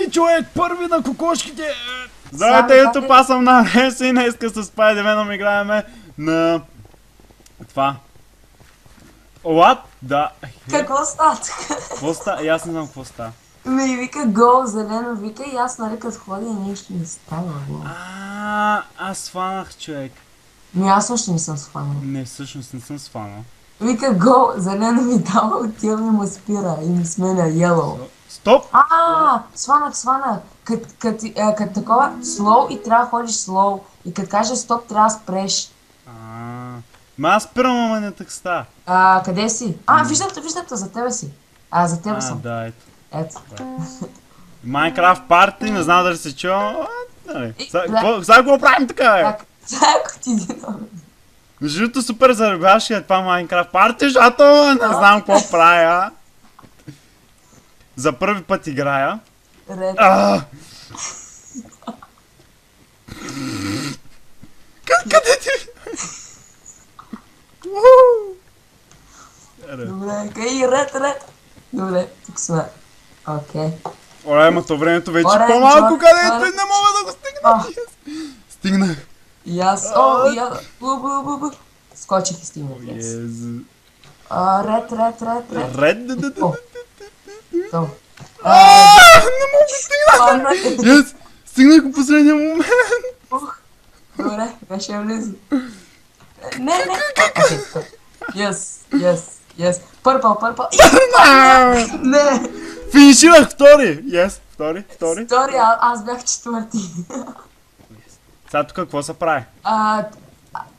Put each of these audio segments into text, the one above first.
Първи човек, първи на кокошките! Здравейте, ето аз съм на Хес и днеска с Spider-Man играеме на... това. What? Да. Какво става? Какво става? Аз не знам какво става. Ми вика гол, зелено вика и аз нали като ходя и нещо не става. Аз сванах, човек. Ми аз още не съм схванал. Не, всъщност не съм сванал. Вика гол, зелено ми дава, отивам и му спира и ми сменя yellow. Стоп! Сванах. Като такова слоу и трябва да ходиш слоу. И като каже стоп, трябва да спреш. Ма аз спирам, ама не так става. Къде си? Виждам те, за тебе си. За тебе съм. Да, ето. Ето. Майнкрафт парти, не знам дали се чува. Сега какво правим така, бе? Ако ти иди много. Между другото супер заребяваш и това Майнкрафт парти, защото не знам какво правя. За първи път играя. Ред. Къде ти? Добре, ред. Добре, тук сме. Окей. Оля, ама то времето вече по-малко, където и не мога да го стигна. Стигнах. И аз, скочих и стигнах. Ред. Ред. Не мога да стигна. Стигнах по последния момент. Добре, беше близо. Не. Yes. Пърпъл. Не. Финиширах втори. Втори. Втори, аз бях четвърти. Сега тук какво се прави?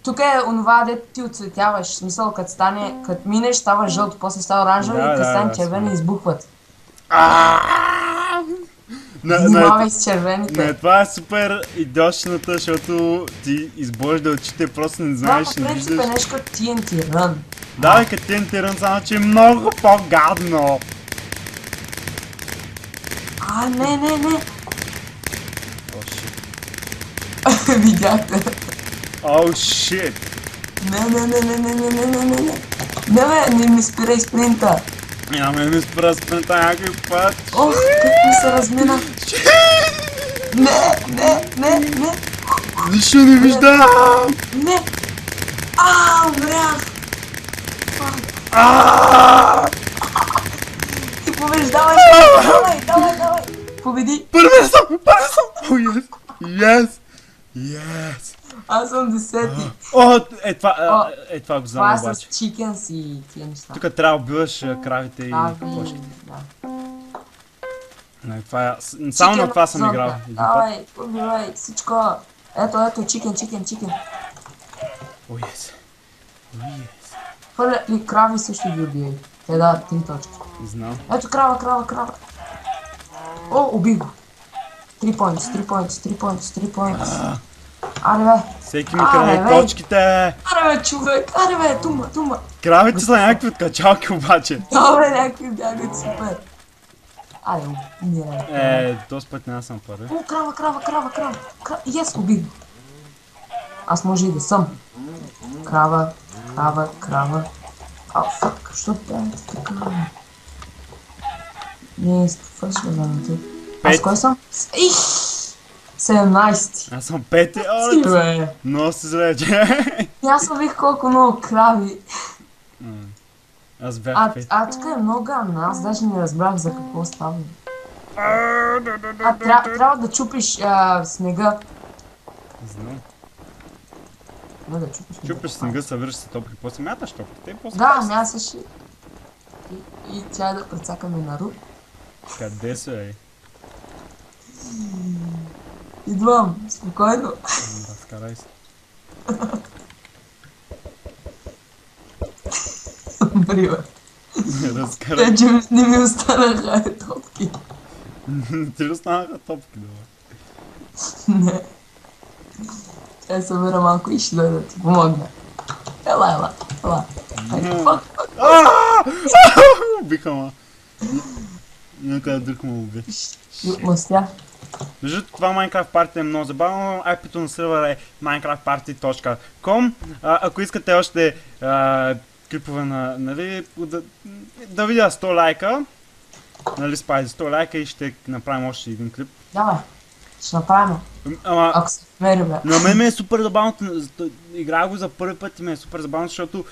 Тук е онова, дето ти оцветяваш. В смисъл, като минеш, става жълто, после става оранжево и като стане червено избухват. Внимавай с червените. Не, това е супер идиотчината, защото ти избожда очите, просто не знаеш, не виждаш. Това е нещо като TNT Run. Да, бе, като TNT Run, само че е много по-гадно. Не. Видяхте. Шит. Не ми спирай спринта. Ме ми спира спринта някой път. Как ми се размина. Не. Нищо не виждам. Не. Умрях. Ти побеждавай. Давай. Победи. Първи съм. Yes. Аз съм 10-ти. Това го знам Това обаче. с чикенс и тия неща. Тук трябва да убиваш кравите и кокошките. Само на това съм играл. Давай, убивай всичко. Ето, чикен. Yes. Хвърля ли крави също ги убивай. Те дават 3 точки. Знам. Ето крава. Убих го. 3 points. Аре бе. Всеки ми краде точките. Аре бе, човек. Аре бе, тума. Кравите са някакви откачалки обаче. Добре, някакви бягат супер. Аре, умирай. Този път не съм първи. Крава. Yes, убих го. Аз може и да съм. Крава. Фак, що правите така? Не, свършва времето. Аз кой съм? 17. Аз съм 5. Много се зле, че. Аз убих колко много крави. Аз бях 5. Тук е много гадно, аз даже не разбрах за какво става. Трябва да чупиш снега. Знам. Не да чупиш снега. Чупиш снега, събираш се топки, после мяташ топките. Да, мясаш и тя да прецакаме на Ру. Къде са, Идвам, спокойно. Разкарай се. Привет. Разкарай. Вече не ми останаха топки. Ти ли останаха топки, да? Не. Ще събера малко и ще да ти помогна. Ела. Убиха ма. Някъде друг му уби. Мъстя. Между това Minecraft Party е много забавно. IP-то на сервера е minecraftparty.com. Ако искате още клипове на, да видя 100 лайка, Нали, Спайди, 100 лайка и ще направим още един клип. Давай. Ще направим. Ама, Ако се вмери, бе. на мен ми е супер забавно, играя го за първи път и ми е супер забавно, защото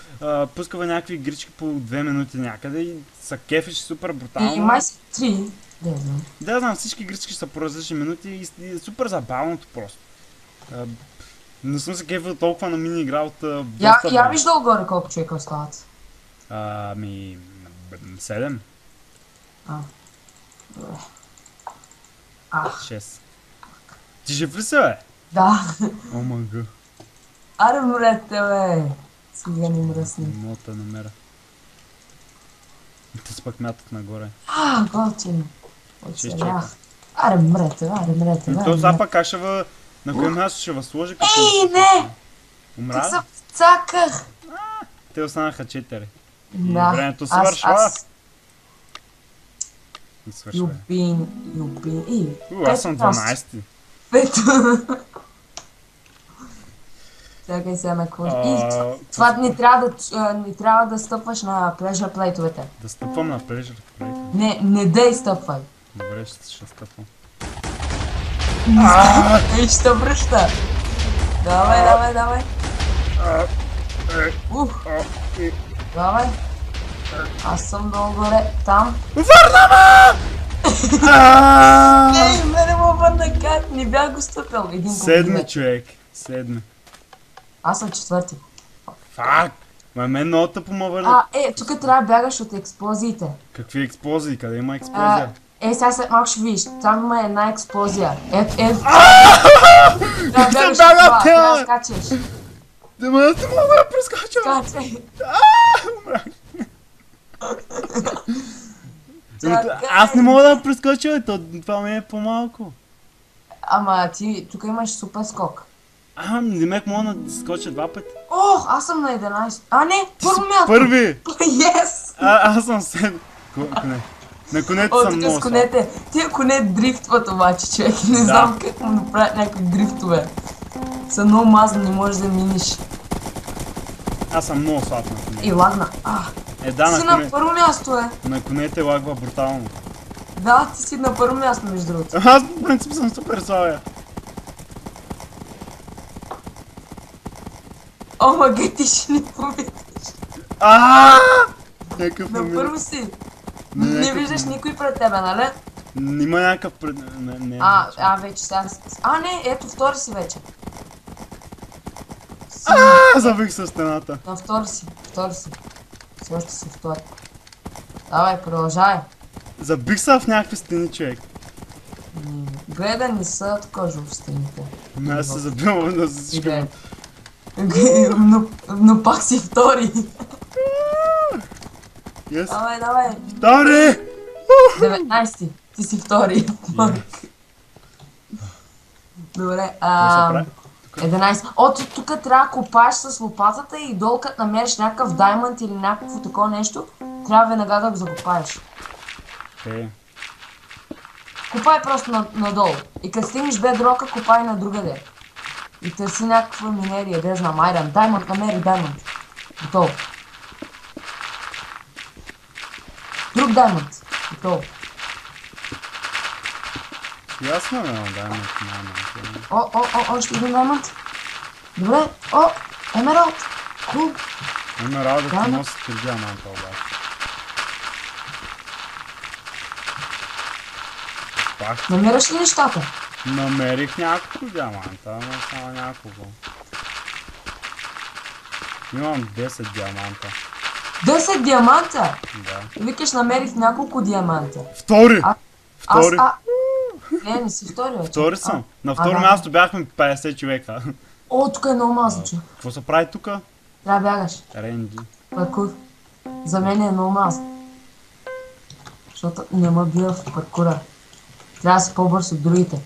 пускава някакви игрички по 2 минути някъде и са кефиш супер брутално. И май си 3. Не знам. Да, знам, всички игрички са по различни минути и е супер забавното просто. Не съм се кефил толкова на мини игра от доста... Я виж долу-горе колко човека остават. 7. Добре. 6. Ти жив ли се, бе? Да. О, мъга. Аре, мрете, бе. Сега не мръсни. Мога да намеря. Те се пък мятат нагоре. Готино. Ще изчакам. Аре, мрете, То запа как ще на кое място ще възложи като... Ей, не! Умра? Тук се вцаках. Те останаха 4. Да. Времето свършва. И свършва. Юбин. Аз съм 12-ти. Пето. Чакай сега на какво. Това не трябва да стъпваш на pleasure плейтовете. Да стъпвам на pleasure плейт? Не дей стъпвай. Добре, ще стъпвам. Ей, ще връща. Давай. Давай. Аз съм долу горе. Там. Върна ме! Ей, мене му върна как? Не бях го стъпил. Седми човек. Седми. Аз съм 4. Фак! Мен много тъпо ме върна. Тук трябва да бягаш от експлозиите. Какви експлозии? Къде има експлозия? Сега след малко ще видиш. Там има една експлозия. Трябва да бягаш бягат това. те, Трябва да скачаш. Да ме не мога да прескачам! Скачай. Умрах. Аз не мога да прескоча, това ми е по-малко. Ама ти тук имаш супер скок. Демек мога да скоча 2 пъти. Аз съм на 11. Не, първо място. Първи! Yes! Аз съм 7. На конете съм много слаб. Тия коне дрифтват обаче, човек. Не знам как му направят някакви дрифтове. Са много мазни, не можеш да миниш. Аз съм много слаб на конете. И лагна. Да, си на първо място, на конете лагва брутално. Да, ти си на първо място, между другото. Аз по принцип съм супер слабия. Омага, ти ще ни победиш. Някакъв На момент. първо си. Не виждаш никой пред тебе, нали? Има някакъв пред... Вече сега... Не, ето втори си вече. Забих със стената. На втори си. Все още си втори. Давай, продължай. Забих се в някакви стени, човек. Гледа, не са кожа в стените. Аз се забивам на всички. Но пак си втори. Давай. Втори! 19. Ти си втори. Добре, 11. Тук трябва да копаеш с лопатата и долу като намериш някакъв даймонд или някакво такова нещо, трябва веднага да го закопаеш. Копай просто надолу. И като стигнеш бедрока, копай на другаде. И търси някаква минерия, да знам, айран. Даймонд, намери даймонд. Готово. Друг даймонд. Готово. Ясно е, даймонд. Още един даймонд. Добре. Емералд. Кул. Емералдът ти носи 3 диаманта обаче. Намираш ли нещата? Намерих няколко диаманта, но само няколко. Имам 10 диаманта. 10 диаманта? Да. Викаш, намерих няколко диаманта. Втори! Втори! Не си втори, вече. Втори съм. На второ място бяхме 50 човека. Тук е много мазно. Какво се прави тук? Трябва да бягаш. Ренди. Паркур. За мен е много мазно. Защото не ме бия в паркура. Трябва да си по-бърз от другите.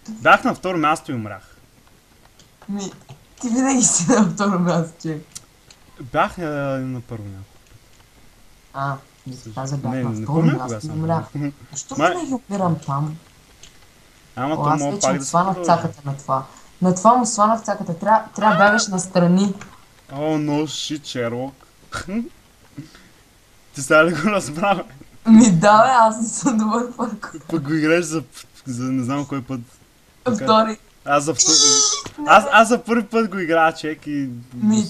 Бях на второ място и умрях. Ти винаги си на второ място, човек. Бях на първо място. И каза бях Не, на не второ помня място, кога съм. умрях. Защо Май- винаги умирам там? Ама то Аз мога вече пак му да се сванах продължи. цаката на това. На това му сванах цаката. Трябва да бягаш настрани. О, no shit, Шерлок. Ти сега ли го разбра, бе? Да, бе, аз не съм добър паркур. Пък го играеш за не знам кой път. Втори. Аз за първи път го играя, човек, и...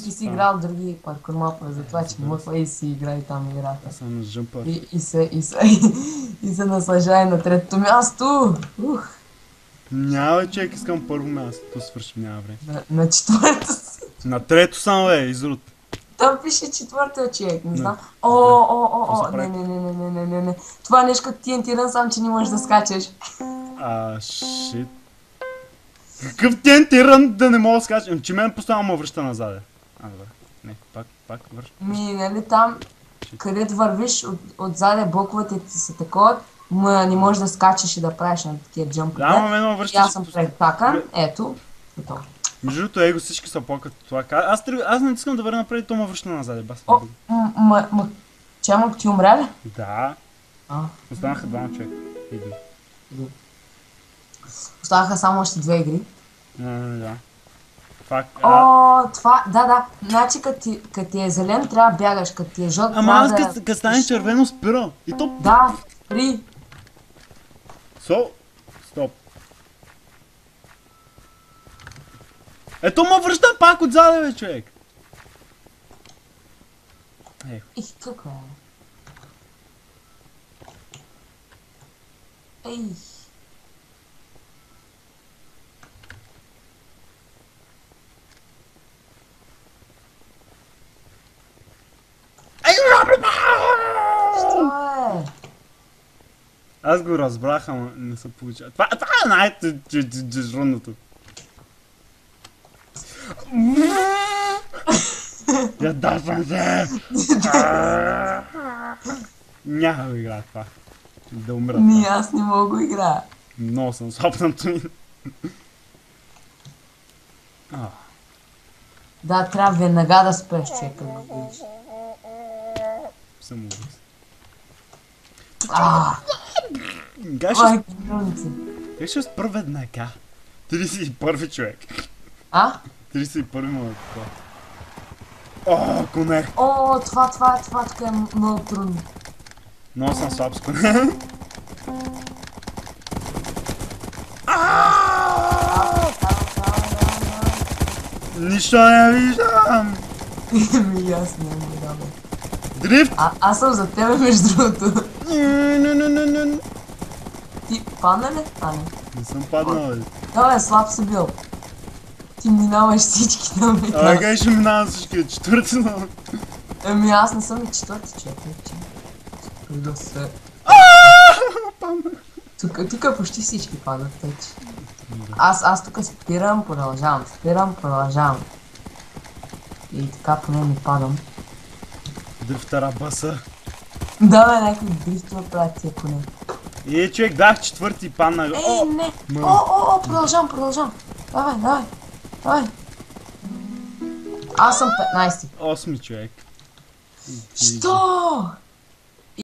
Ти си играл други паркур мапове, затова че мътва и си играй там играта. Аз съм на жъмпър. И се наслажай на третото място. Няма, бе, човек, искам първо място. То свършим, няма време. На четвърто си. На трето съм, бе, изрут. Там пише четвъртия човек, не знам. Не. Това е нещо като TNT Run, сам че не можеш да скачаш. Шит. Какъв TNT Run да не мога да скачам? Че мен постоянно ме връща назад. Добре. Не, пак върши. Нали там, където вървиш, отзаде блоковете ти са такова, не можеш да скачаш и да правиш на такива джъмпове. Да, ама мен ме връща. Аз съм прекакан, ето. Готово. Между другото, его всички са по-като това. Аз не искам да върна напред и то ме връща назад. Бас. Чамък ти умря ли? Да. Останаха двама човека. Останаха само още две игри. Да. Това, да. Значи като ти е зелен, трябва да бягаш, като ти е жълт, Ама аз като стане червено спира. И то... Да, спри. Стоп. Ето ме връща пак отзаде, бе, човек. Какво е? Що е? Аз го разбрах, ама не се получава. Това е най-джрунното. Я дашвам се! Няма да играя това. Да умра. Аз не мога го играя. Много съм слаб на това. Да, трябва веднага да спреш, човек, като го видиш. Самоубийство. Как ще спър веднага? 31 човек. 31 му е това. Коне! Това тук е много трудно. Много съм слаб с коне. Нищо не виждам! Аз не виждам. Дрифт! Аз съм за тебе, между другото. Ти падна ли? Не. Не съм паднал, бе. Да, слаб си бил. Ти минаваш всички там. Как ще минавам всички? Четвърти съм. Аз не съм и четвърти човек. Да се... Тук почти всички падат, тъй че. Аз тук спирам, продължавам. И така поне не падам. Дрифтара баса. Да, бе, някакви дрифтове правят тия коне. Човек, дах четвърти и падна. Не! Продължавам. Давай. Аз съм 15. 8 човек. Що?